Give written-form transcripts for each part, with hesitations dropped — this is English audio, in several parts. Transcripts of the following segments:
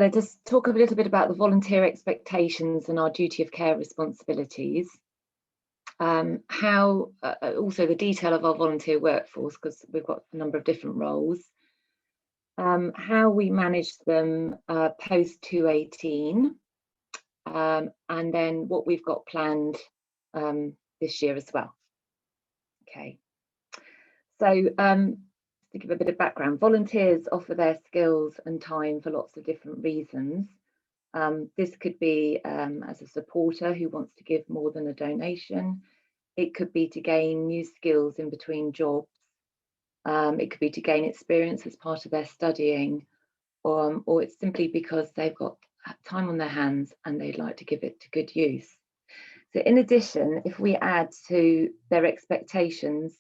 So just talk a little bit about the volunteer expectations and our duty of care responsibilities. How also the detail of our volunteer workforce, because we've got a number of different roles. How we manage them post 218, and then what we've got planned this year as well. Okay, so to give a bit of background, volunteers offer their skills and time for lots of different reasons. This could be as a supporter who wants to give more than a donation. It could be to gain new skills in between jobs. It could be to gain experience as part of their studying, or it's simply because they've got time on their hands and they'd like to give it to good use. So in addition, if we add to their expectations,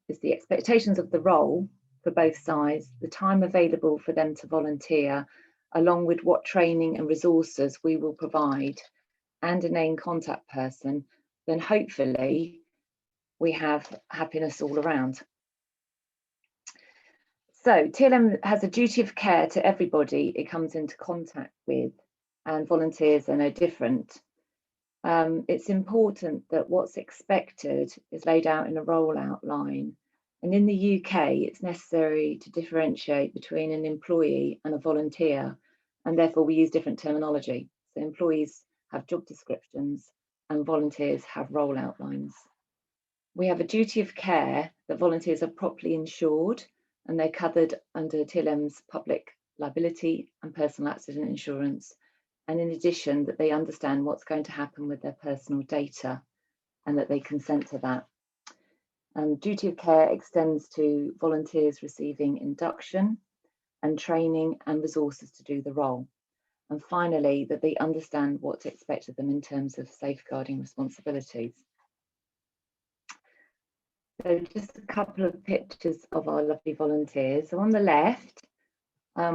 is the expectations of the role for both sides, the time available for them to volunteer, along with what training and resources we will provide, and a named contact person, then hopefully we have happiness all around. So TLM has a duty of care to everybody it comes into contact with, and volunteers are no different. It's important that what's expected is laid out in a role outline. And in the UK, it's necessary to differentiate between an employee and a volunteer, and therefore we use different terminology. So employees have job descriptions and volunteers have role outlines. We have a duty of care that volunteers are properly insured and they're covered under TLM's public liability and personal accident insurance. And in addition, that they understand what's going to happen with their personal data and that they consent to that. Duty of care extends to volunteers receiving induction and training and resources to do the role. And finally, that they understand what's expected of them in terms of safeguarding responsibilities. So just a couple of pictures of our lovely volunteers. So on the left,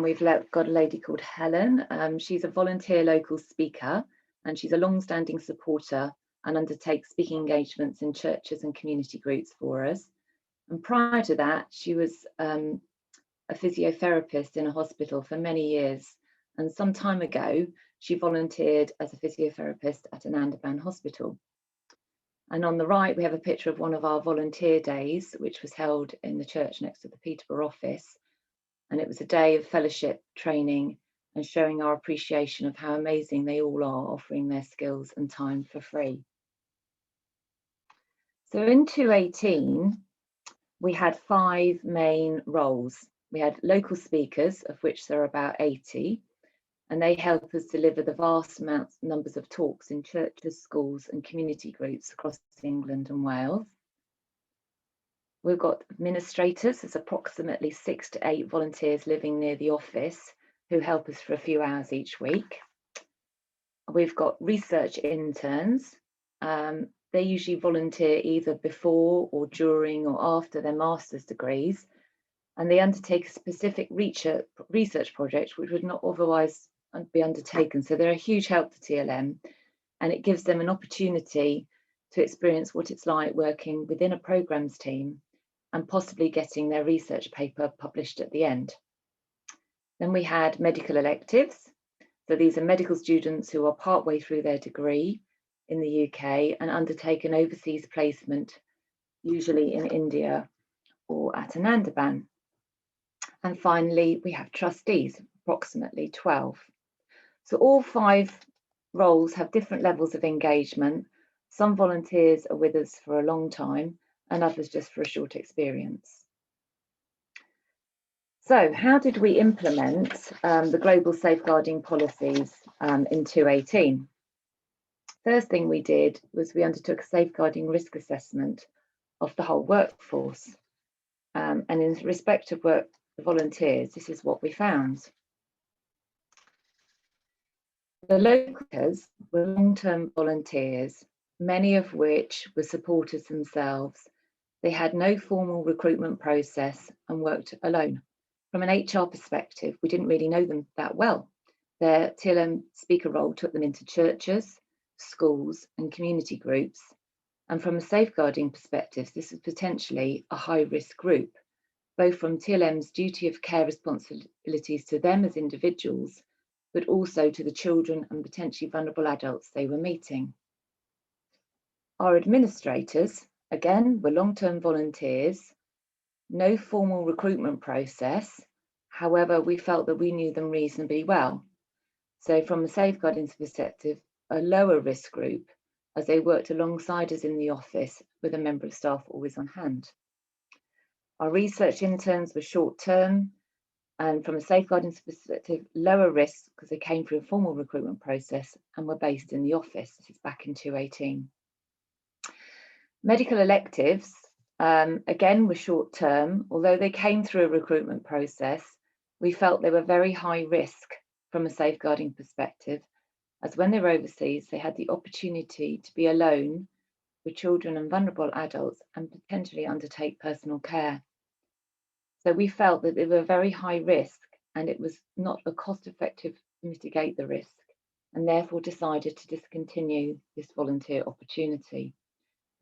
we've got a lady called Helen. She's a volunteer local speaker, and she's a long-standing supporter and undertakes speaking engagements in churches and community groups for us. And prior to that, she was a physiotherapist in a hospital for many years. And some time ago, she volunteered as a physiotherapist at an Andaman hospital. And on the right, we have a picture of one of our volunteer days, which was held in the church next to the Peterborough office. And it was a day of fellowship, training, and showing our appreciation of how amazing they all are, offering their skills and time for free. So in 218, we had 5 main roles. We had local speakers, of which there are about 80, and they help us deliver the vast numbers of talks in churches, schools, and community groups across England and Wales. We've got administrators. There's approximately 6 to 8 volunteers living near the office who help us for a few hours each week. We've got research interns. They usually volunteer either before or during or after their master's degrees, and they undertake a specific research project which would not otherwise be undertaken. So they're a huge help to TLM, and it gives them an opportunity to experience what it's like working within a programmes team and possibly getting their research paper published at the end. Then we had medical electives. So these are medical students who are partway through their degree in the UK and undertake an overseas placement, usually in India or at an Andaman. And finally, we have trustees, approximately 12. So all 5 roles have different levels of engagement. Some volunteers are with us for a long time and others just for a short experience. So how did we implement the global safeguarding policies in 218? First thing we did was we undertook a safeguarding risk assessment of the whole workforce. And in respect of the volunteers, this is what we found. The locals were long-term volunteers, many of which were supporters themselves. They had no formal recruitment process and worked alone. From an HR perspective, we didn't really know them that well. Their TLM speaker role took them into churches, schools, and community groups. And from a safeguarding perspective, this is potentially a high-risk group. both from TLM's duty of care responsibilities to them as individuals, but also to the children and potentially vulnerable adults they were meeting. Our administrators, again, were long-term volunteers, no formal recruitment process. However, we felt that we knew them reasonably well. So from a safeguarding perspective, a lower risk group, as they worked alongside us in the office with a member of staff always on hand. Our research interns were short-term, and from a safeguarding perspective, lower risk because they came through a formal recruitment process and were based in the office. This is back in 2018. Medical electives, again, were short-term. Although they came through a recruitment process, we felt they were very high risk from a safeguarding perspective, as when they were overseas, they had the opportunity to be alone with children and vulnerable adults and potentially undertake personal care. So we felt that they were very high risk and it was not a cost-effective to mitigate the risk, and therefore decided to discontinue this volunteer opportunity.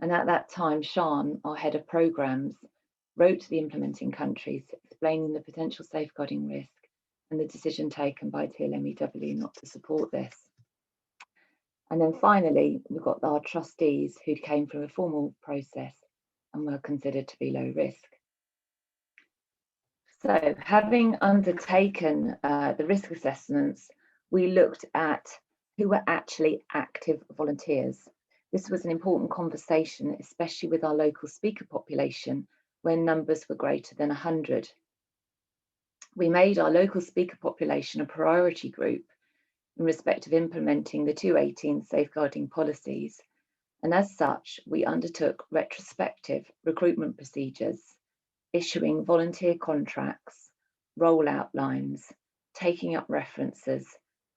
And at that time, Sian, our head of programs, wrote to the implementing countries explaining the potential safeguarding risk and the decision taken by TLMEW not to support this. And then finally, we've got our trustees who came from a formal process and were considered to be low risk. So having undertaken the risk assessments, we looked at who were actually active volunteers. This was an important conversation, especially with our local speaker population, when numbers were greater than 100. We made our local speaker population a priority group in respect of implementing the 2018 safeguarding policies. And as such, we undertook retrospective recruitment procedures, issuing volunteer contracts, role outlines, taking up references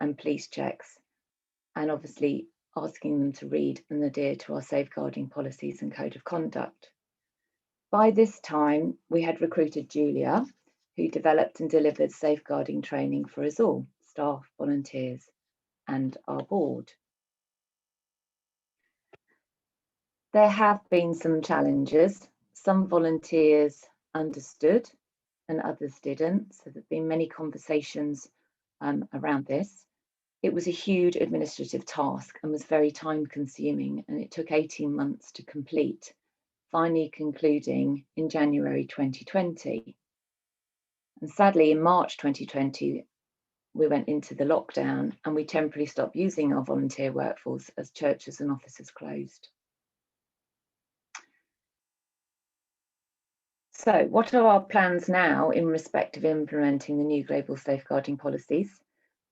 and police checks, and obviously asking them to read and adhere to our safeguarding policies and code of conduct. By this time, we had recruited Julia, who developed and delivered safeguarding training for us all, staff, volunteers, and our board. There have been some challenges. Some volunteers understood and others didn't. So there've been many conversations around this. It was a huge administrative task and was very time consuming, and it took 18 months to complete, finally concluding in January 2020. And sadly, in March 2020, we went into the lockdown and we temporarily stopped using our volunteer workforce as churches and offices closed. So what are our plans now in respect of implementing the new global safeguarding policies?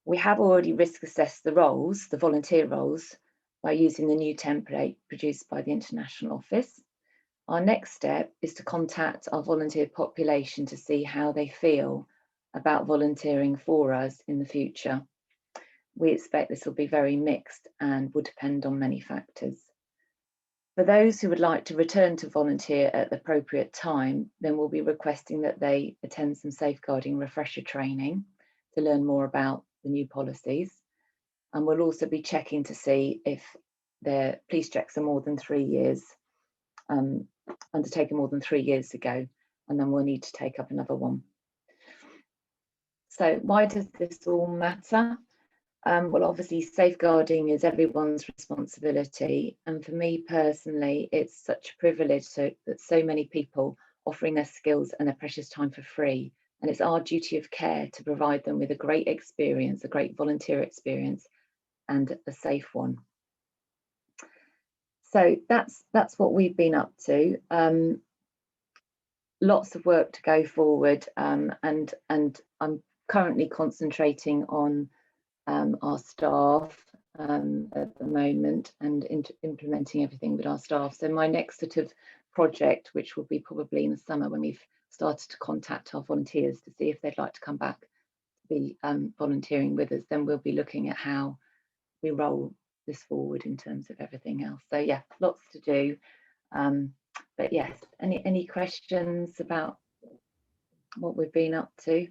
We have already risk assessed the roles, the volunteer roles, by using the new template produced by the International Office. Our next step is to contact our volunteer population to see how they feel about volunteering for us in the future. We expect this will be very mixed and will depend on many factors. For those who would like to return to volunteer at the appropriate time, then we'll be requesting that they attend some safeguarding refresher training to learn more about the new policies. And we'll also be checking to see if their police checks are more than 3 years, undertaken more than 3 years ago, and then we'll need to take up another one. So why does this all matter? Well, obviously safeguarding is everyone's responsibility, and for me personally, it's such a privilege that so many people offering their skills and their precious time for free, and it's our duty of care to provide them with a great experience, a great volunteer experience, and a safe one. So that's what we've been up to. Lots of work to go forward, and I'm currently concentrating on our staff at the moment and implementing everything with our staff. So my next sort of project, which will be probably in the summer when we've started to contact our volunteers to see if they'd like to come back to be volunteering with us, then we'll be looking at how we roll this forward in terms of everything else. So yeah, lots to do. But yes, any questions about what we've been up to?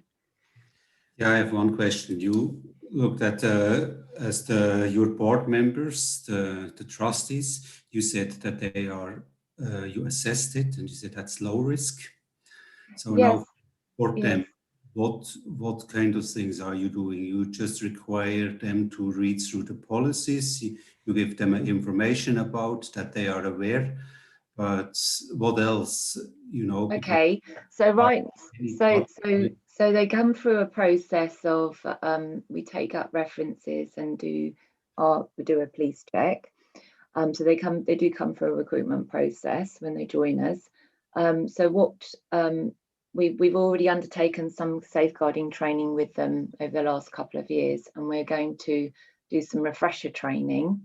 Yeah, I have one question. You looked at your board members, the trustees. You said that they are, you assessed it and you said that's low risk. So Yes, now for yes. them, what kind of things are you doing? You just require them to read through the policies. You give them information about that they are aware. But what else? You know. Okay. So right. So they come through a process of we take up references and we do a police check. So they do come through a recruitment process when they join us. So what we've already undertaken some safeguarding training with them over the last couple of years, and we're going to do some refresher training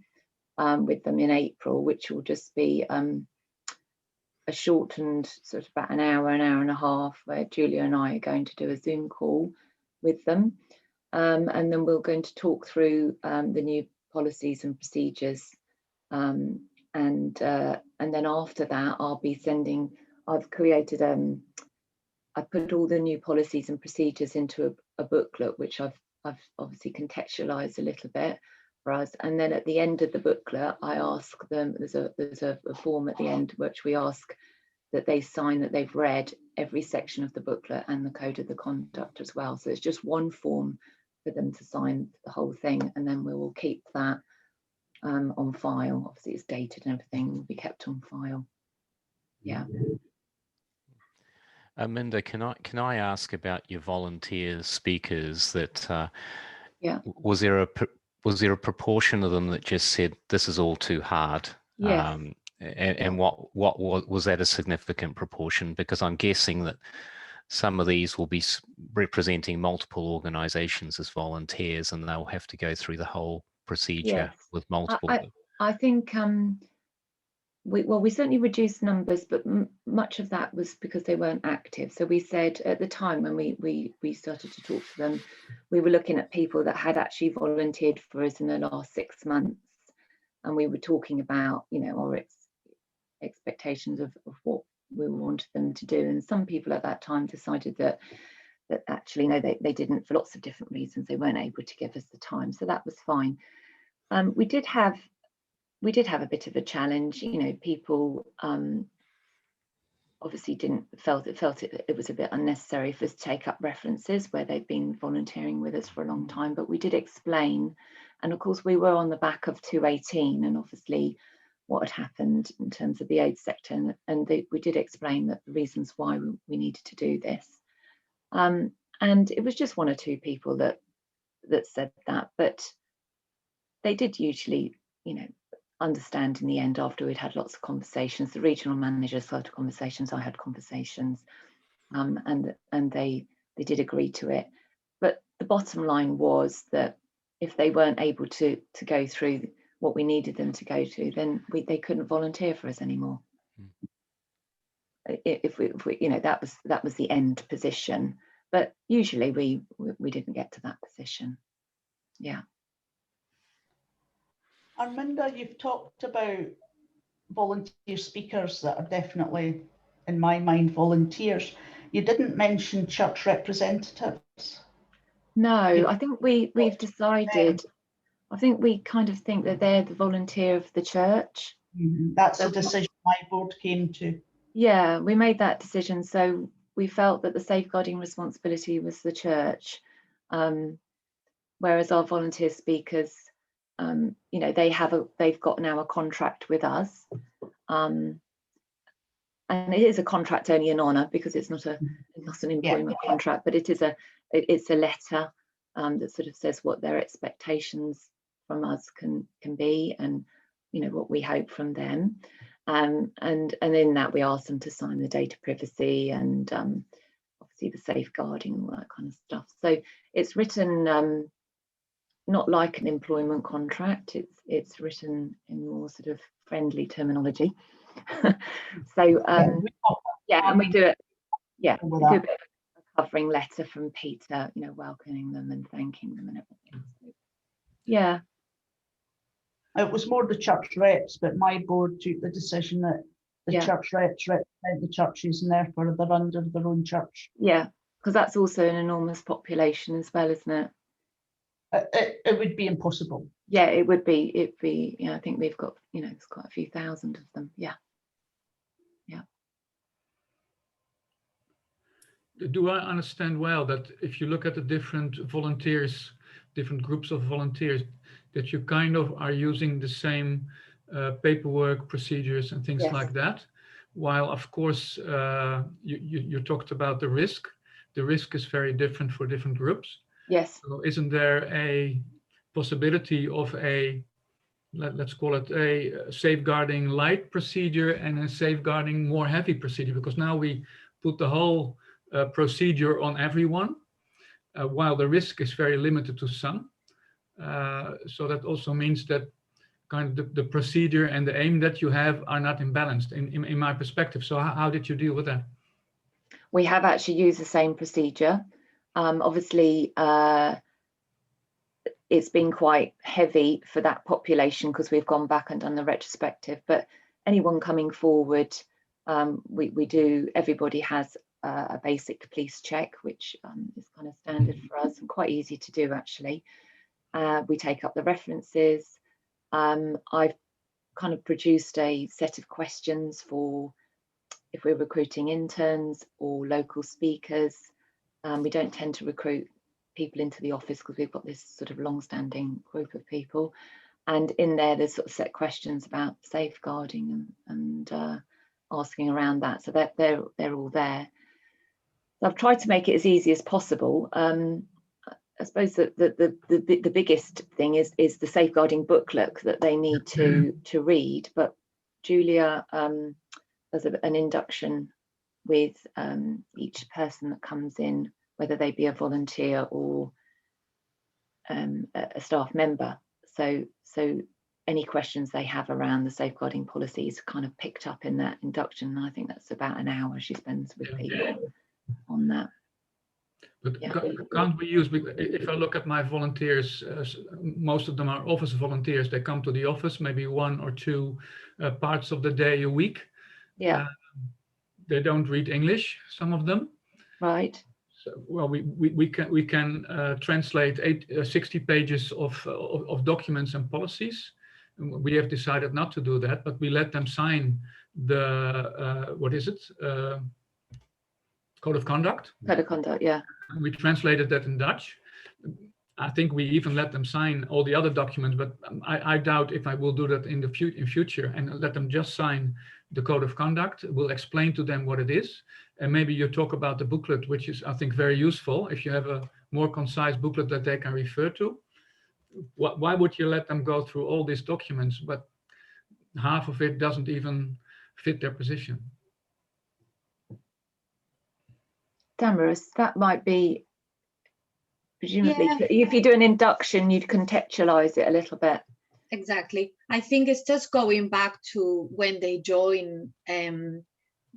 with them in April, which will just be a shortened sort of about an hour and a half, where Julia and I are going to do a Zoom call with them, and then we're going to talk through the new policies and procedures. And then after that, I'll be sending. I've created I put all the new policies and procedures into a booklet, which I've obviously contextualized a little bit for us. And then at the end of the booklet, I ask them. There's a form at the end which we ask that they sign that they've read every section of the booklet and the code of the conduct as well. So it's just one form for them to sign the whole thing, and then we will keep that on file. Obviously it's dated and everything will be kept on file. Yeah. Minda, can I ask about your volunteer speakers? That yeah. Was there a proportion of them that just said this is all too hard? Yes. And what was that a significant proportion? Because I'm guessing that some of these will be representing multiple organisations as volunteers, and they'll have to go through the whole procedure with multiple. I think we certainly reduced numbers, but much of that was because they weren't active. So we said at the time when we started to talk to them, we were looking at people that had actually volunteered for us in the last 6 months, and we were talking about, you know, our expectations of what we wanted them to do. And some people at that time decided that actually no, they didn't, for lots of different reasons. They weren't able to give us the time, so that was fine. We did have a bit of a challenge. You know, people obviously felt it was a bit unnecessary for us to take up references where they've been volunteering with us for a long time, but we did explain. And of course we were on the back of 218 and obviously what had happened in terms of the aid sector, and we did explain that the reasons why we needed to do this. And it was just one or two people that said that, but they did usually, you know, understand in the end after we'd had lots of conversations. The regional managers had conversations, I had conversations, and they did agree to it. But the bottom line was that if they weren't able to go through what we needed them to go to, then they couldn't volunteer for us anymore. If we you know, that was the end position. But usually we didn't get to that position. Yeah. Arminda, you've talked about volunteer speakers that are definitely, in my mind, volunteers. You didn't mention church representatives. No, I think we've decided, I think we kind of think that they're the volunteer of the church. That's a decision my board came to. Yeah, we made that decision. So we felt that the safeguarding responsibility was the church, whereas our volunteer speakers, you know, they've got now a contract with us, and it is a contract only in honour because it's not an employment contract, but it's a letter that sort of says what their expectations from us can be, and you know what we hope from them, and in that we ask them to sign the data privacy and obviously the safeguarding and all that kind of stuff. So it's written not like an employment contract. It's written in more sort of friendly terminology. So and we do it. Yeah, we do a bit of a covering letter from Peter, you know, welcoming them and thanking them and everything. So, yeah. It was more the church reps, but my board took the decision that the church reps represent the churches, and therefore they're under their own church. Yeah, because that's also an enormous population as well, isn't it? It would be impossible. Yeah, it would be. It'd be. Yeah, I think we've got, you know, it's quite a few thousand of them. Yeah. do I understand well that if you look at the different volunteers, different groups of volunteers, that you kind of are using the same paperwork, procedures and things like that? While of course you talked about the risk. The risk is very different for different groups. Yes. So isn't there a possibility of a, let's call it a safeguarding light procedure and a safeguarding more heavy procedure? Because now we put the whole procedure on everyone, while the risk is very limited to some. So that also means that kind of the procedure and the aim that you have are not imbalanced in my perspective. So how did you deal with that? We have actually used the same procedure. Obviously, it's been quite heavy for that population because we've gone back and done the retrospective, but anyone coming forward, everybody has a basic police check, which is kind of standard for us and quite easy to do actually. We take up the references. I've kind of produced a set of questions for if we're recruiting interns or local speakers. We don't tend to recruit people into the office because we've got this sort of long-standing group of people, and in there's sort of set questions about safeguarding and asking around that, so that they're all there. So I've tried to make it as easy as possible. I suppose that the biggest thing is the safeguarding booklet that they need to read, but Julia does an induction with each person that comes in, whether they be a volunteer or a staff member. So any questions they have around the safeguarding policies kind of picked up in that induction. And I think that's about an hour she spends with people on that. But can't we use, if I look at my volunteers, most of them are office volunteers. They come to the office maybe 1 or 2 parts of the day a week. Yeah. They don't read English, some of them. Right. So, well, we can translate 60 pages of documents and policies. We have decided not to do that, but we let them sign the what is it? Code of conduct. Code of conduct, yeah. We translated that in Dutch. I think we even let them sign all the other documents, but I doubt if I will do that in future and let them just sign the code of conduct. We'll explain to them what it is. And maybe you talk about the booklet, which is, I think, very useful. If you have a more concise booklet that they can refer to, why would you let them go through all these documents, but half of it doesn't even fit their position? Damaris, that might be, presumably, if you do an induction, you'd contextualize it a little bit. Exactly. I think it's just going back to when they join.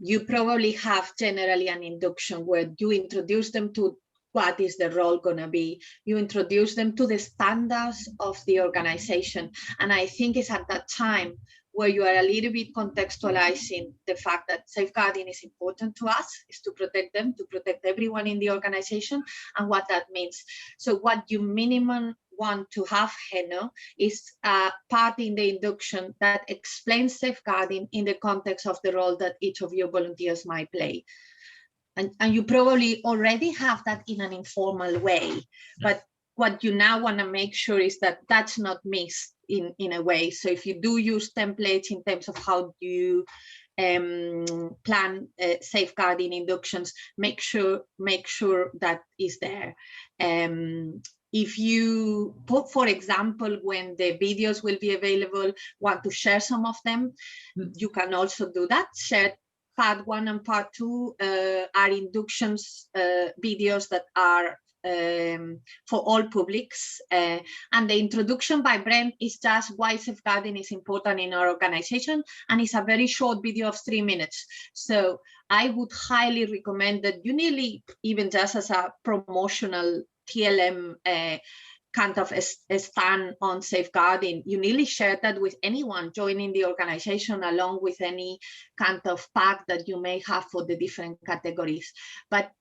You probably have generally an induction where you introduce them to what is the role going to be. You introduce them to the standards of the organization. And I think it's at that time where you are a little bit contextualizing the fact that safeguarding is important to us, is to protect them, to protect everyone in the organization, and what that means. So what you minimum want to have, Henno, is a part in the induction that explains safeguarding in the context of the role that each of your volunteers might play. And you probably already have that in an informal way, but what you now want to make sure is that that's not missed in a way. So if you do use templates in terms of how you plan safeguarding inductions, make sure that is there. If you put, for example, when the videos will be available, want to share some of them, you can also do that. Share part 1 and part 2 are inductions videos that are for all publics, and the introduction by Brent is just why safeguarding is important in our organization, and it's a very short video of 3 minutes. So I would highly recommend that you nearly, even just as a promotional TLM kind of a stand on safeguarding, you nearly share that with anyone joining the organization, along with any kind of pack that you may have for the different categories. But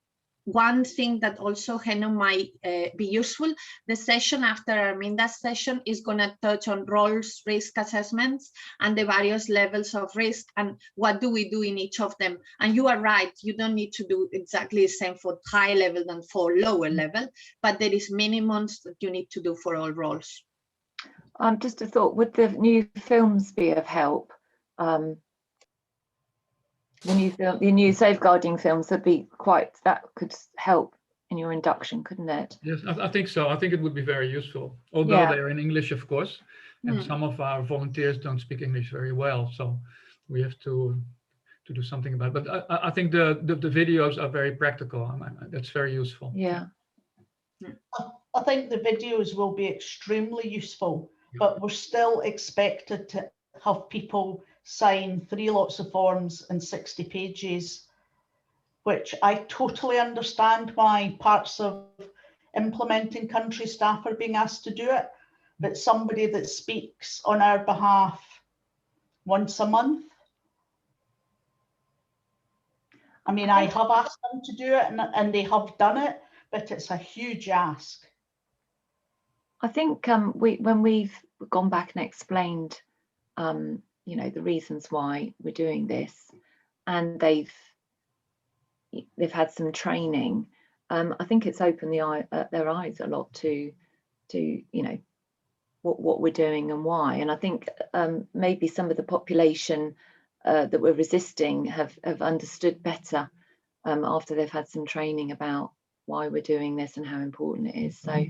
one thing that also Henno might be useful, the session after Arminda's session is going to touch on roles, risk assessments, and the various levels of risk, and what do we do in each of them. And you are right, you don't need to do exactly the same for high level than for lower level, but there is minimums that you need to do for all roles. Just a thought, would the new films be of help? The new safeguarding films would be that could help in your induction, couldn't it? Yes, I think so. I think it would be very useful, although they are in English, of course, and some of our volunteers don't speak English very well, so we have to do something about it. But I think the videos are very practical. That's very useful. Yeah. I think the videos will be extremely useful, but we're still expected to have people sign 3 lots of forms and 60 pages, which I totally understand why parts of implementing country staff are being asked to do it, but somebody that speaks on our behalf once a month. I mean, I have asked them to do it and they have done it, but it's a huge ask. I think when we've gone back and explained you know, the reasons why we're doing this, and they've had some training, I think it's opened their eyes a lot to you know, what we're doing and why. And I think maybe some of the population that we're resisting have understood better after they've had some training about why we're doing this and how important it is. So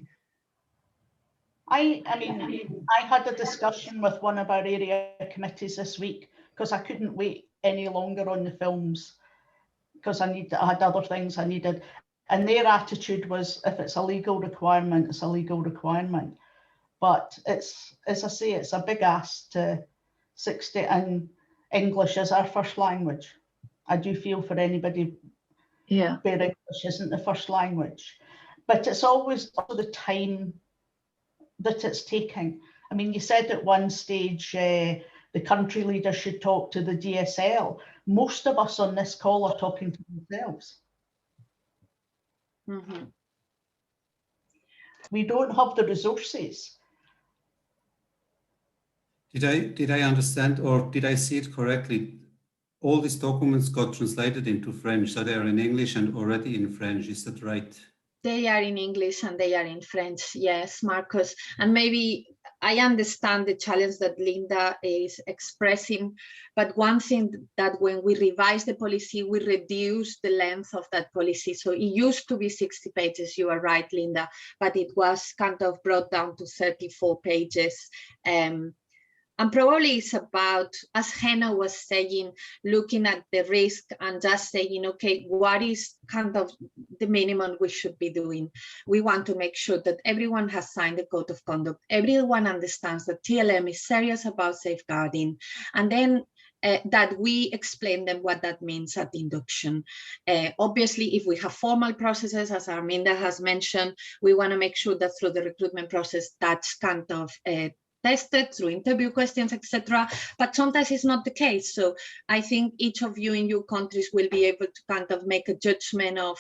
I mean, I had a discussion with one of our area committees this week because I couldn't wait any longer on the films because I had other things I needed. And their attitude was, if it's a legal requirement, it's a legal requirement. But it's, as I say, it's a big ask to 60, and English is our first language. I do feel for anybody where English isn't the first language. But it's always the time that it's taking. I mean, you said at one stage the country leaders should talk to the DSL. Most of us on this call are talking to themselves. Mm-hmm. We don't have the resources. Did I understand, or did I see it correctly? All these documents got translated into French, so they are in English and already in French. Is that right? They are in English and they are in French. Yes, Marcus. And maybe I understand the challenge that Linda is expressing, but one thing that when we revise the policy, we reduce the length of that policy. So it used to be 60 pages, you are right, Linda, but it was kind of brought down to 34 pages. And probably it's about, as Henno was saying, looking at the risk and just saying, okay, what is kind of the minimum we should be doing? We want to make sure that everyone has signed the code of conduct. Everyone understands that TLM is serious about safeguarding. And then that we explain them what that means at induction. Obviously, if we have formal processes, as Arminda has mentioned, we want to make sure that through the recruitment process, that's kind of tested through interview questions, etc. But sometimes it's not the case. So I think each of you in your countries will be able to kind of make a judgment of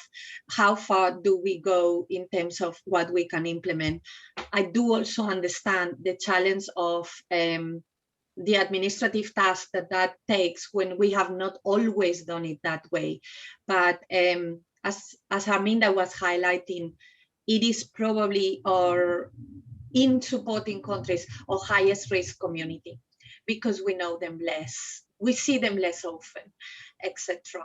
how far do we go in terms of what we can implement. I do also understand the challenge of the administrative task that takes when we have not always done it that way. But as Arminda was highlighting, it is probably our in supporting countries or highest risk community because we know them less, we see them less often, etc.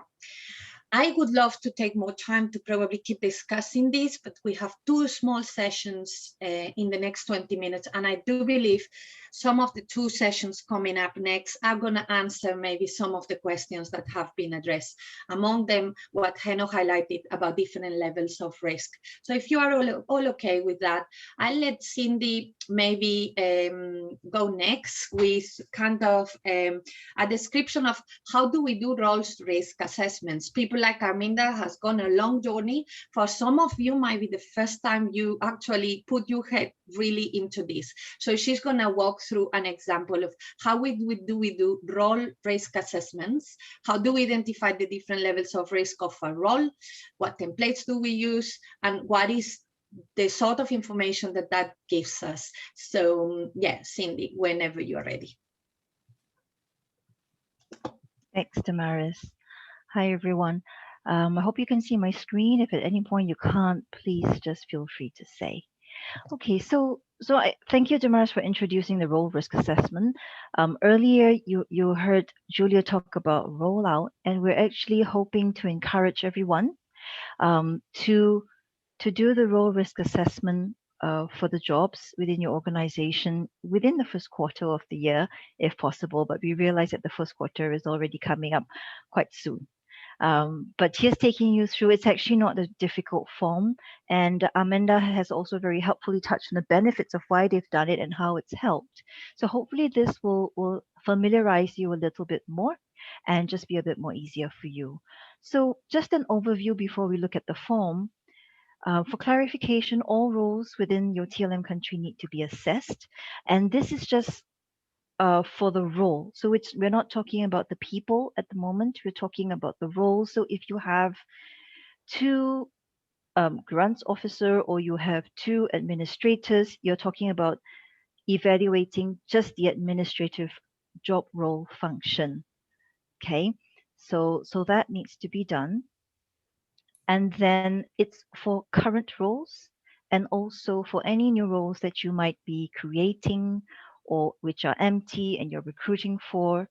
I would love to take more time to probably keep discussing this, but we have 2 small sessions in the next 20 minutes. And I do believe some of the 2 sessions coming up next are going to answer maybe some of the questions that have been addressed. Among them, what Henno highlighted about different levels of risk. So if you are all okay with that, I'll let Cindy maybe go next with kind of a description of how do we do roles risk assessments. People like Arminda has gone a long journey. For some of you, might be the first time you actually put your head really into this. So she's going to walk through an example of how we do role risk assessments. How do we identify the different levels of risk of a role? What templates do we use? And what is the sort of information that gives us? So yeah, Cindy, whenever you're ready. Thanks, Damaris. Hi, everyone. I hope you can see my screen. If at any point you can't, please just feel free to say. Okay, so I thank you, Damaris, for introducing the role risk assessment. Earlier, you heard Julia talk about rollout, and we're actually hoping to encourage everyone to do the role risk assessment for the jobs within your organization within the first quarter of the year, if possible. But we realize that the first quarter is already coming up quite soon. But here's taking you through. It's actually not a difficult form, and Amanda has also very helpfully touched on the benefits of why they've done it and how it's helped. So hopefully this will familiarize you a little bit more and just be a bit more easier for you. So just an overview before we look at the form. For clarification, all roles within your TLM country need to be assessed, and this is just for the role. So we're not talking about the people at the moment. We're talking about the role. So if you have 2 grants officer or you have 2 administrators, you're talking about evaluating just the administrative job role function. Okay, so that needs to be done. And then it's for current roles and also for any new roles that you might be creating or which are empty and you're recruiting for.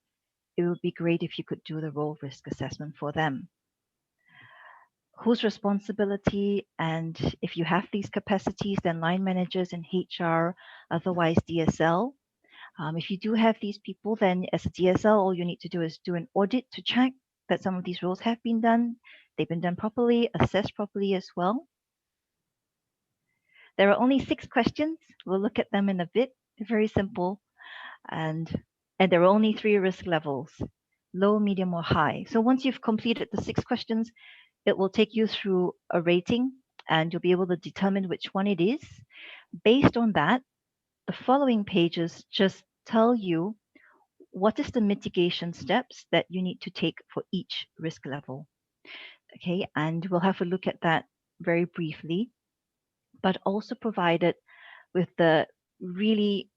It would be great if you could do the role risk assessment for them. Whose responsibility, and if you have these capacities, then line managers and HR, otherwise DSL. If you do have these people, then as a DSL, all you need to do is do an audit to check that some of these roles have been done. They've been done properly, assessed properly as well. There are only 6 questions. We'll look at them in a bit. They're very simple. And there are only 3 risk levels, low, medium, or high. So once you've completed the 6 questions, it will take you through a rating and you'll be able to determine which one it is. Based on that, the following pages just tell you what is the mitigation steps that you need to take for each risk level. Okay, and we'll have a look at that very briefly, but also provided with the really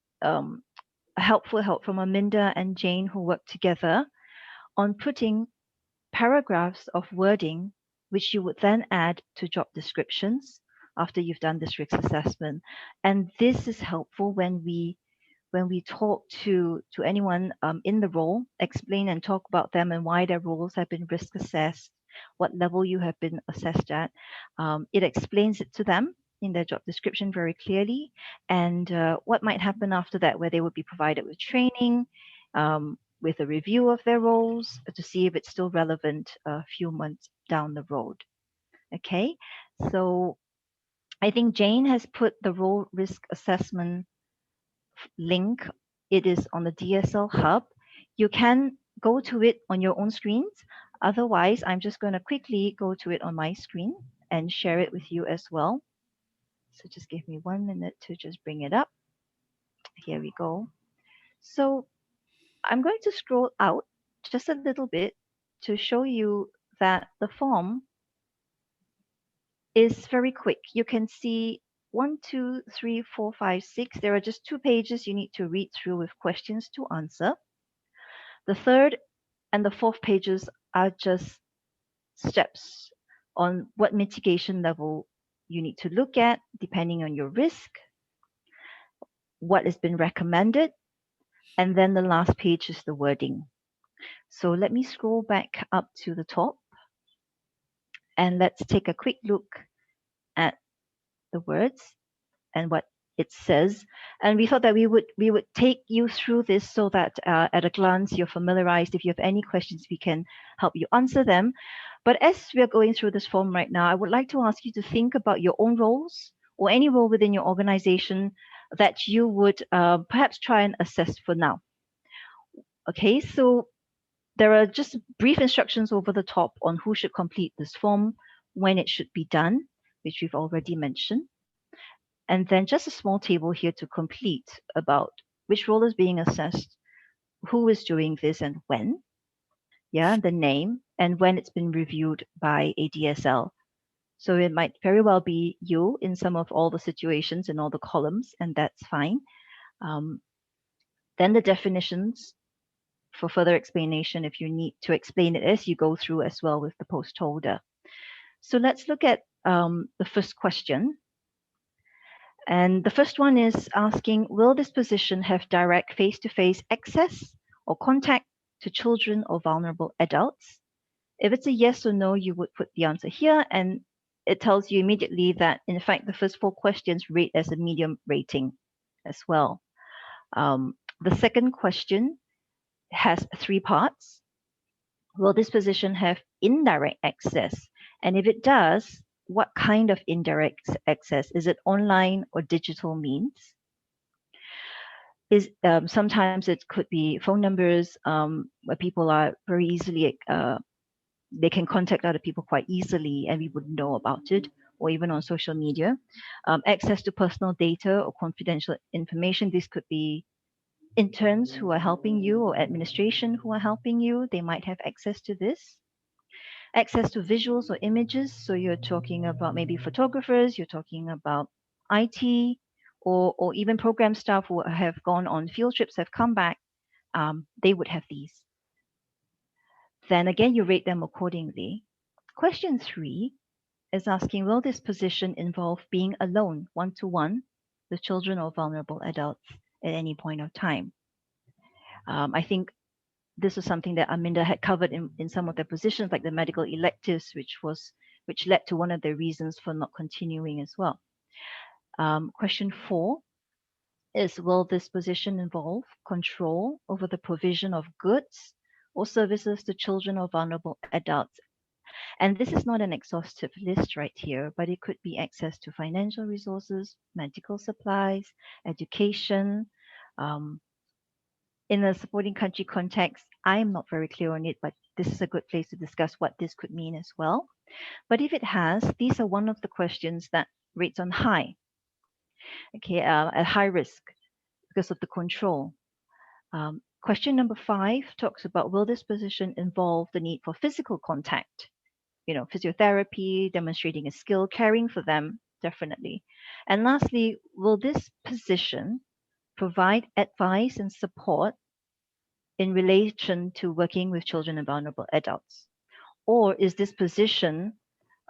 helpful help from Aminda and Jane, who worked together on putting paragraphs of wording which you would then add to job descriptions after you've done this risk assessment. And this is helpful when we talk to anyone in the role, explain and talk about them and why their roles have been risk assessed, what level you have been assessed at. It explains it to them in their job description very clearly, and what might happen after that, where they would be provided with training, with a review of their roles to see if it's still relevant a few months down the road. Okay, so I think Jane has put the role risk assessment link. It is on the DSL Hub. You can go to it on your own screens. Otherwise, I'm just going to quickly go to it on my screen and share it with you as well. So just give me 1 minute to just bring it up. Here we go. So I'm going to scroll out just a little bit to show you that the form is very quick. You can see 1, 2, 3, 4, 5, 6. There are just 2 pages you need to read through with questions to answer. The 3rd and the 4th pages are just steps on what mitigation level you need to look at depending on your risk, what has been recommended, and then the last page is the wording. So let me scroll back up to the top and let's take a quick look at the words and what it says. And we thought that we would take you through this so that at a glance you're familiarized. If you have any questions, we can help you answer them. But as we're going through this form right now, I would like to ask you to think about your own roles or any role within your organization that you would perhaps try and assess for now. Okay, so there are just brief instructions over the top on who should complete this form, when it should be done, which we've already mentioned. And then just a small table here to complete about which role is being assessed, who is doing this and when, yeah, the name, and when it's been reviewed by a DSL. So it might very well be you in some of all the situations in all the columns, and that's fine. Then the definitions for further explanation, if you need to explain it as you go through as well with the post holder. So let's look at the first question. And the first one is asking, will this position have direct face-to-face access or contact to children or vulnerable adults? If it's a yes or no, you would put the answer here, and it tells you immediately that, in fact, the first 4 questions rate as a medium rating as well. The second question has 3 parts. Will this position have indirect access? And if it does, what kind of indirect access? Is it online or digital means? Sometimes it could be phone numbers where people are very easily, they can contact other people quite easily and we wouldn't know about it, or even on social media. Access to personal data or confidential information. This could be interns who are helping you or administration who are helping you. They might have access to this. Access to visuals or images. So you're talking about maybe photographers, you're talking about IT, or even program staff who have gone on field trips, have come back, they would have these. Then again, you rate them accordingly. Question 3 is asking, will this position involve being alone, one-to-one, with children or vulnerable adults at any point of time? I think this is something that Aminda had covered in some of their positions, like the medical electives, which led to one of the reasons for not continuing as well. Question 4 is, will this position involve control over the provision of goods or services to children or vulnerable adults? And this is not an exhaustive list right here, but it could be access to financial resources, medical supplies, education. In a supporting country context, I'm not very clear on it, but this is a good place to discuss what this could mean as well. But if it has, these are one of the questions that rates on high, okay, at high risk because of the control. Question number 5 talks about, will this position involve the need for physical contact? You know, physiotherapy, demonstrating a skill, caring for them, definitely. And lastly, will this position provide advice and support in relation to working with children and vulnerable adults? Or is this position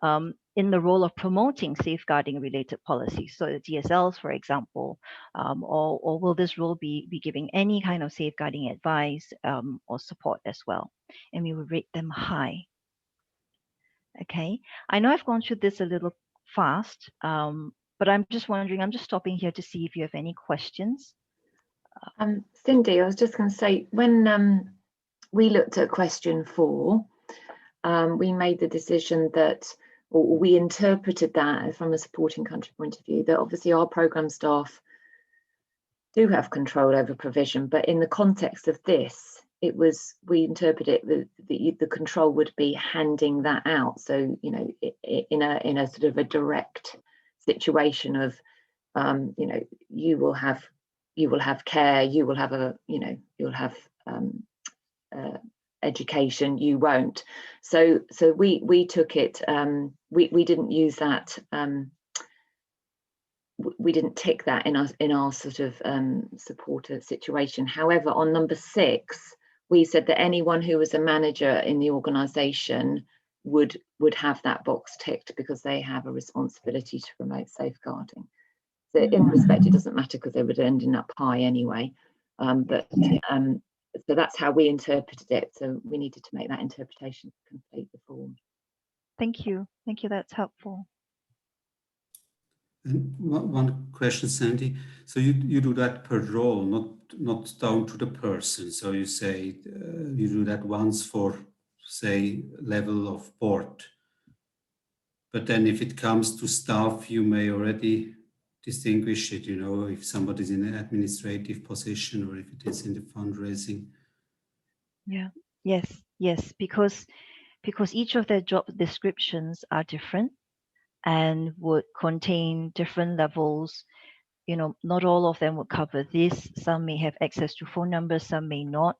in the role of promoting safeguarding related policies, so the DSLs, for example, or will this role be giving any kind of safeguarding advice or support as well? And we will rate them high. Okay, I know I've gone through this a little fast, but I'm just wondering, I'm just stopping here to see if you have any questions. Cindy, I was just going to say, when we looked at question 4, we made the decision that, or we interpreted that from a supporting country point of view, that obviously our programme staff do have control over provision, but in the context of this, we interpreted it that the control would be handing that out. So, you know, in a sort of a direct situation of, you know, you will have care, you will have you'll have education, you won't. So we took it, we didn't use that, we didn't tick that in our sort of supporter situation. However, on number 6, we said that anyone who was a manager in the organisation would have that box ticked because they have a responsibility to promote safeguarding. So in respect, it doesn't matter because they would end up high anyway. So that's how we interpreted it. So we needed to make that interpretation to complete the form. Thank you. Thank you. That's helpful. And one question, Sandy. So you do that per role, not down to the person. So you say you do that once for, say, level of board. But then if it comes to staff, you may already distinguish it, you know, if somebody's in an administrative position or if it is in the fundraising. Yeah. Yes, because each of their job descriptions are different and would contain different levels. You know, not all of them would cover this. Some may have access to phone numbers, some may not.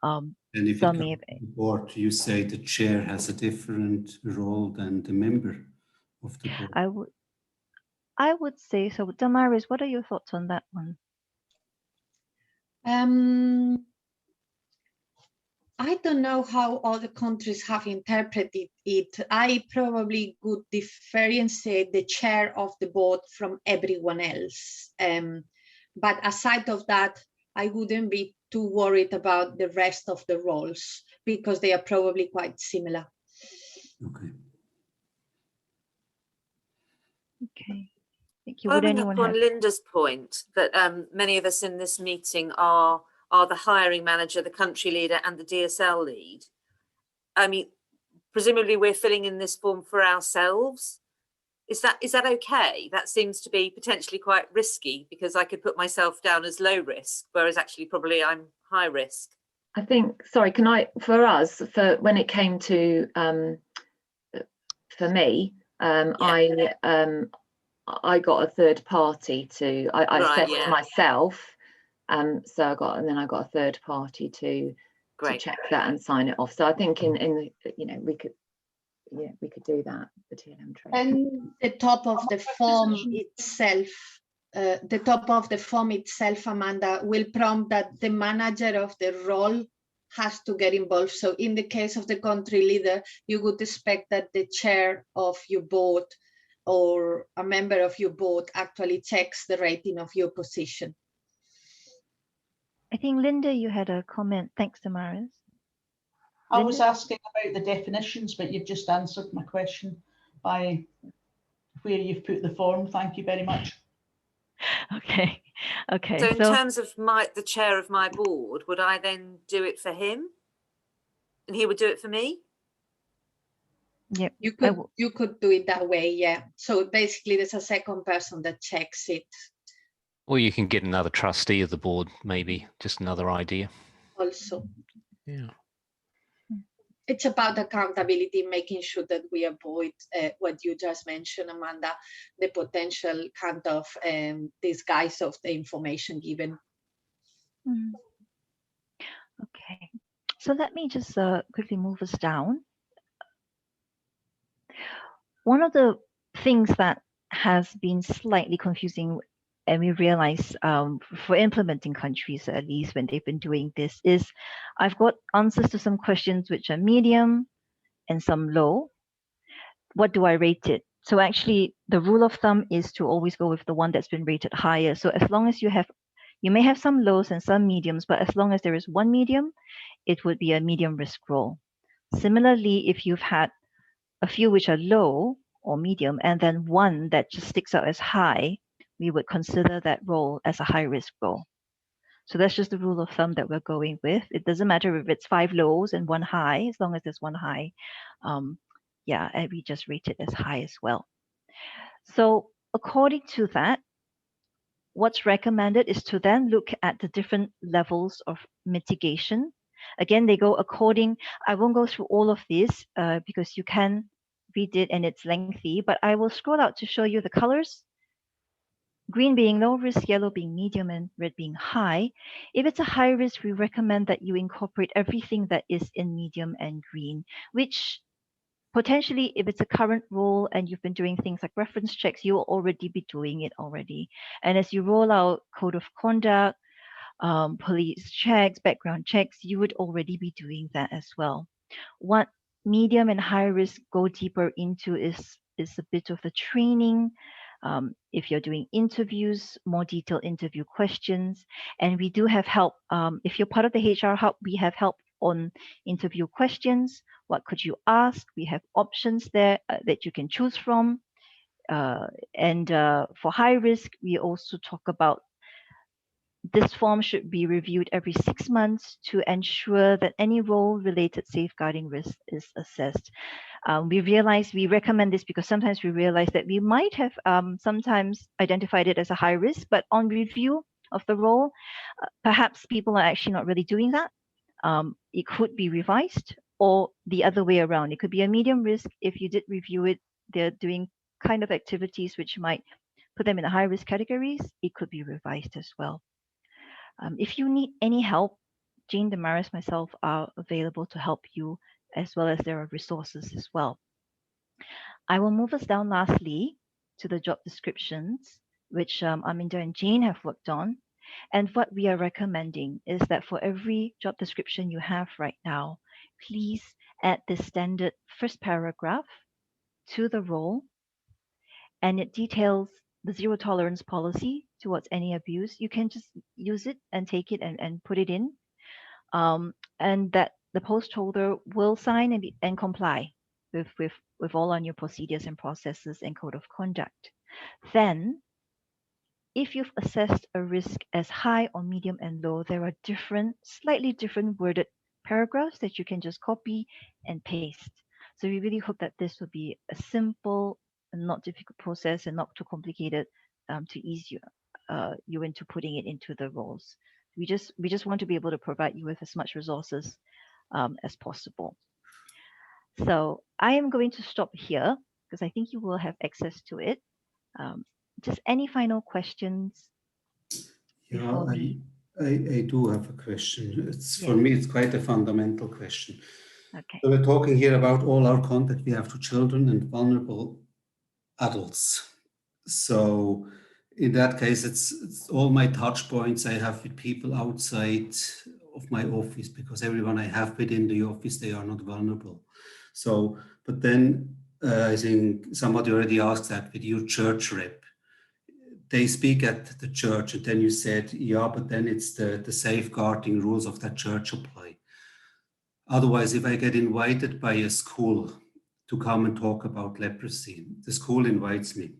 And if some it may comes to the board, you say the chair has a different role than the member of the board. I would say so. Damaris, what are your thoughts on that one? I don't know how other countries have interpreted it. I probably would differentiate the chair of the board from everyone else. But aside of that, I wouldn't be too worried about the rest of the roles because they are probably quite similar. Okay. Okay. Thank you. Following up on Linda's point that many of us in this meeting are the hiring manager, the country leader and the DSL lead. I mean, presumably we're filling in this form for ourselves. Is that okay? That seems to be potentially quite risky because I could put myself down as low risk, whereas actually probably I'm high risk. I think, sorry, for when it came to, for me, I got a third party to, I assessed myself. So I got a third party to check that and sign it off. So I think in we could do that, the TLM training. And the top of the form itself, Amanda, will prompt that the manager of the role has to get involved. So in the case of the country leader, you would expect that the chair of your board or a member of your board actually checks the rating of your position. I think, Linda, you had a comment. Thanks, Damaris. I was asking about the definitions, but you've just answered my question by where you've put the form. Thank you very much. Okay. So in terms of the chair of my board, would I then do it for him? And he would do it for me? Yep. You could do it that way, yeah. So basically there's a second person that checks it. Or you can get another trustee of the board, maybe, just another idea. Also. Yeah. It's about accountability, making sure that we avoid what you just mentioned, Amanda, the potential kind of disguise of the information given. Okay, so let me just quickly move us down. One of the things that has been slightly confusing, and we realize for implementing countries, at least when they've been doing this, is I've got answers to some questions which are medium and some low. What do I rate it? So actually, the rule of thumb is to always go with the one that's been rated higher. So as long as you may have some lows and some mediums, but as long as there is one medium, it would be a medium risk role. Similarly, if you've had a few which are low or medium, and then one that just sticks out as high, we would consider that role as a high risk role. So that's just the rule of thumb that we're going with. It doesn't matter if it's 5 lows and 1 high, as long as there's 1 high. Yeah, and we just rate it as high as well. So according to that, what's recommended is to then look at the different levels of mitigation. Again, they go according, I won't go through all of this because you can read it and it's lengthy, but I will scroll out to show you the colors. Green being low risk, yellow being medium, and red being high. If it's a high risk, we recommend that you incorporate everything that is in medium and green, which potentially, if it's a current role and you've been doing things like reference checks, you'll already be doing it already. And as you roll out code of conduct, police checks, background checks, you would already be doing that as well. What medium and high risk go deeper into is a bit of the training. If you're doing interviews, more detailed interview questions, and we do have help. If you're part of the HR Hub, we have help on interview questions. What could you ask? We have options there that you can choose from. And for high risk, we also talk about this form should be reviewed every 6 months to ensure that any role-related safeguarding risk is assessed. We recommend this because sometimes we realize that we might have sometimes identified it as a high risk, but on review of the role, perhaps people are actually not really doing that. it could be revised, or the other way around. It could be a medium risk. If you did review it, they're doing kind of activities which might put them in the high risk categories, it could be revised as well. If you need any help, Jean, Damaris, myself are available to help you, as well as there are resources as well. I will move us down lastly to the job descriptions, which Aminda and Jean have worked on. And what we are recommending is that for every job description you have right now, please add the standard first paragraph to the role, and it details the zero tolerance policy towards any abuse. You can just use it and take it and put it in, and that the post holder will sign and comply with all on your procedures and processes and code of conduct. Then, if you've assessed a risk as high or medium and low, there are slightly different worded paragraphs that you can just copy and paste. So we really hope that this will be a simple and not difficult process and not too complicated to ease you into putting it into the roles. We just want to be able to provide you with as much resources as possible. So I am going to stop here because I think you will have access to it. Just any final questions? Yeah, I do have a question. For me, it's quite a fundamental question. Okay. So we're talking here about all our contact we have to children and vulnerable adults. So in that case, it's all my touch points I have with people outside of my office, because everyone I have within the office, they are not vulnerable. So, but then I think somebody already asked that with your church rep. They speak at the church, and then you said, yeah, but then it's the safeguarding rules of that church apply. Otherwise, if I get invited by a school to come and talk about leprosy, the school invites me,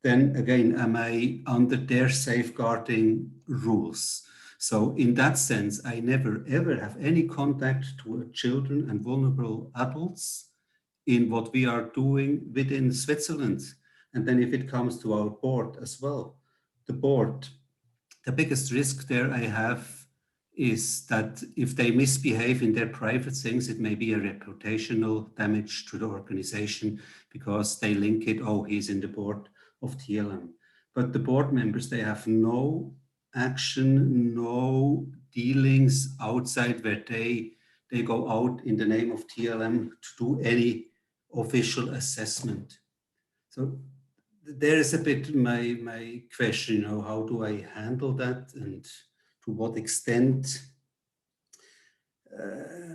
then again, am I under their safeguarding rules? So in that sense, I never ever have any contact to children and vulnerable adults in what we are doing within Switzerland. And then if it comes to our board as well, the board, the biggest risk there I have is that if they misbehave in their private things, it may be a reputational damage to the organization because they link it, oh, he's in the board of TLM. But the board members, they have no action, no dealings outside where they go out in the name of TLM to do any official assessment. So there is a bit my question, how do I handle that, and to what extent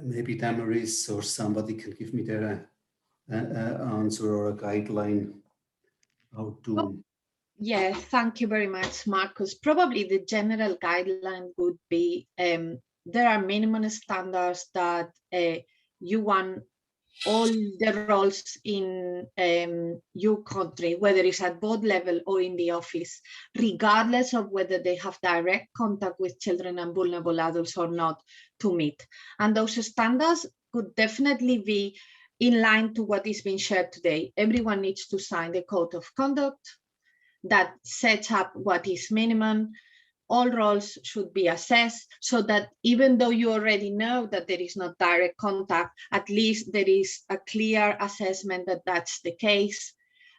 maybe Damaris or somebody can give me their answer or a guideline how to. Yeah, thank you very much, Marcus. Probably the general guideline would be there are minimum standards that you want all the roles in your country, whether it's at board level or in the office, regardless of whether they have direct contact with children and vulnerable adults or not, to meet. And those standards could definitely be in line to what is being shared today. Everyone needs to sign the code of conduct that sets up what is minimum. All roles should be assessed so that even though you already know that there is not direct contact, at least there is a clear assessment that that's the case.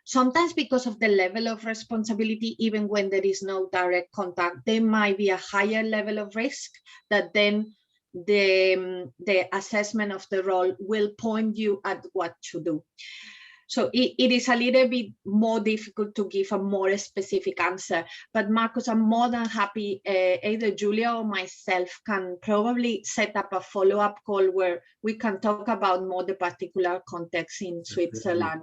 Sometimes because of the level of responsibility, even when there is no direct contact, there might be a higher level of risk that then the assessment of the role will point you at what to do. So it is a little bit more difficult to give a more specific answer, but Marcus, I'm more than happy, either Julia or myself can probably set up a follow-up call where we can talk about more the particular context in Switzerland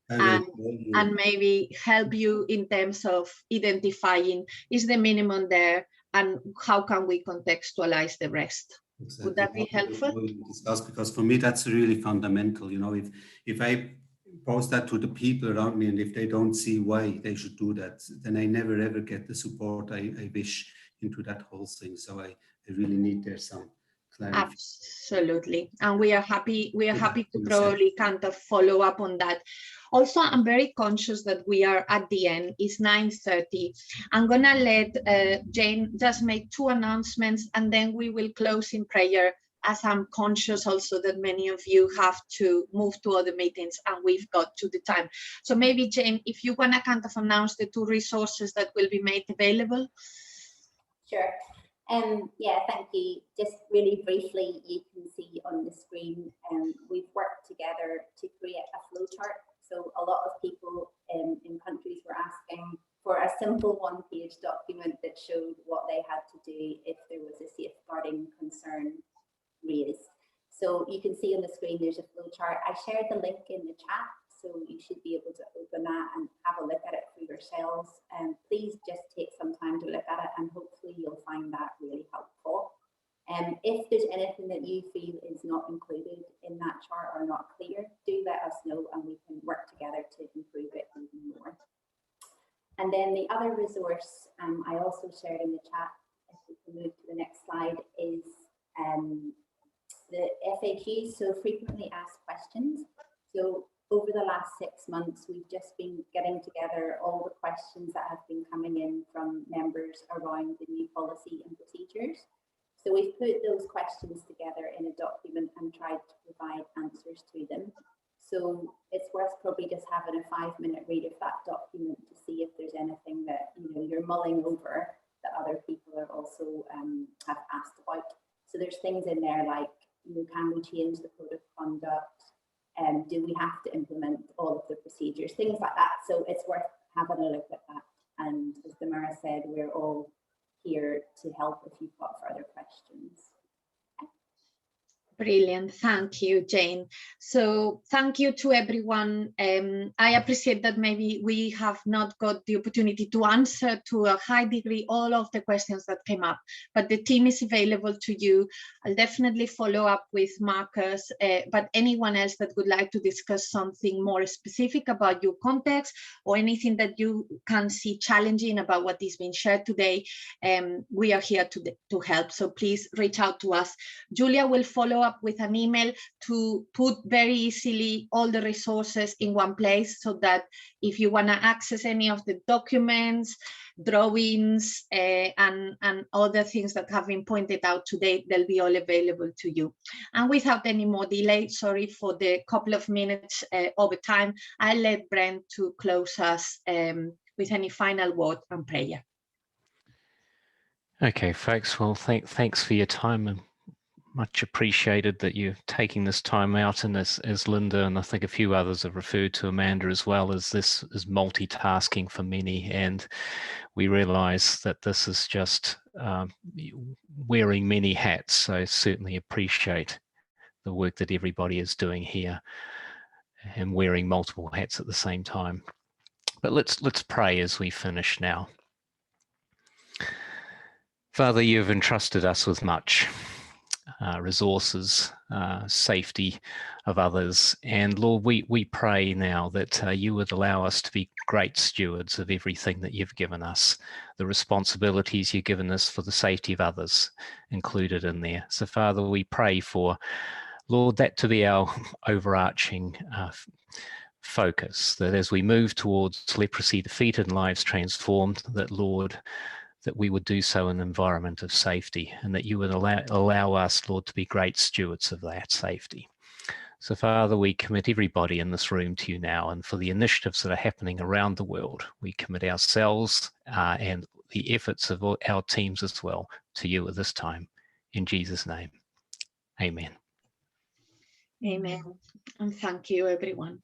and maybe help you in terms of identifying is the minimum there and how can we contextualize the rest. Exactly. Would that be helpful? Discuss, because for me, that's really fundamental. If I post that to the people around me, and if they don't see why they should do that, then I never ever get the support I wish into that whole thing. So I really need there some clarity. Absolutely, and we are happy to probably kind of follow up on that. Also, I'm very conscious that we are at the end. It's 9:30. I'm gonna let Jane just make 2 announcements, and then we will close in prayer as I'm conscious also that many of you have to move to other meetings and we've got to the time. So maybe Jane, if you want to kind of announce the 2 resources that will be made available. Sure. Yeah, thank you. Just really briefly, you can see on the screen, we've worked together to create a flowchart. So a lot of people in countries were asking for a simple 1-page document that showed what they had to do if there was a safeguarding concern raised. So you can see on the screen there's a flowchart. I shared the link in the chat, so you should be able to open that and have a look at it for yourselves. And please just take some time to look at it, and hopefully you'll find that really helpful. If there's anything that you feel is not included in that chart or not clear, do let us know and we can work together to improve it even more. And then the other resource I also shared in the chat, if we can move to the next slide, is the FAQs, so frequently asked questions. So over the last 6 months, we've just been getting together all the questions that have been coming in from members around the new policy and procedures. So we've put those questions together in a document and tried to provide answers to them. So it's worth probably just having a 5-minute read of that document to see if there's anything that you're mulling over that other people are also have asked about. So there's things in there like, can we change the code of conduct? Do we have to implement all of the procedures? Things like that. So it's worth having a look at that. And as Damara said, we're all here to help if you've got further questions. Brilliant. Thank you, Jane. So thank you to everyone. I appreciate that maybe we have not got the opportunity to answer to a high degree all of the questions that came up, but the team is available to you. I'll definitely follow up with Marcus, but anyone else that would like to discuss something more specific about your context or anything that you can see challenging about what is being shared today, we are here to help. So please reach out to us. Julia will follow up with an email to put very easily all the resources in one place, so that if you want to access any of the documents, drawings, and other things that have been pointed out today, they'll be all available to you. And without any more delay, sorry for the couple of minutes over time, I'll let Brent to close us with any final word and prayer. Okay, folks, well, thanks for your time, and much appreciated that you're taking this time out. And as Linda and I think a few others have referred to, Amanda as well, as this is multitasking for many, and we realize that this is just wearing many hats. So I certainly appreciate the work that everybody is doing here and wearing multiple hats at the same time. But let's pray as we finish now. Father, you've entrusted us with much. Resources, safety of others. And Lord, we pray now that you would allow us to be great stewards of everything that you've given us, the responsibilities you've given us for the safety of others included in there. So Father, we pray for, Lord, that to be our overarching focus, that as we move towards leprosy defeated and lives transformed, that Lord, that we would do so in an environment of safety, and that you would allow us, Lord, to be great stewards of that safety. So Father, we commit everybody in this room to you now, and for the initiatives that are happening around the world, we commit ourselves and the efforts of our teams as well to you at this time. In Jesus' name, amen. Amen. And thank you, everyone.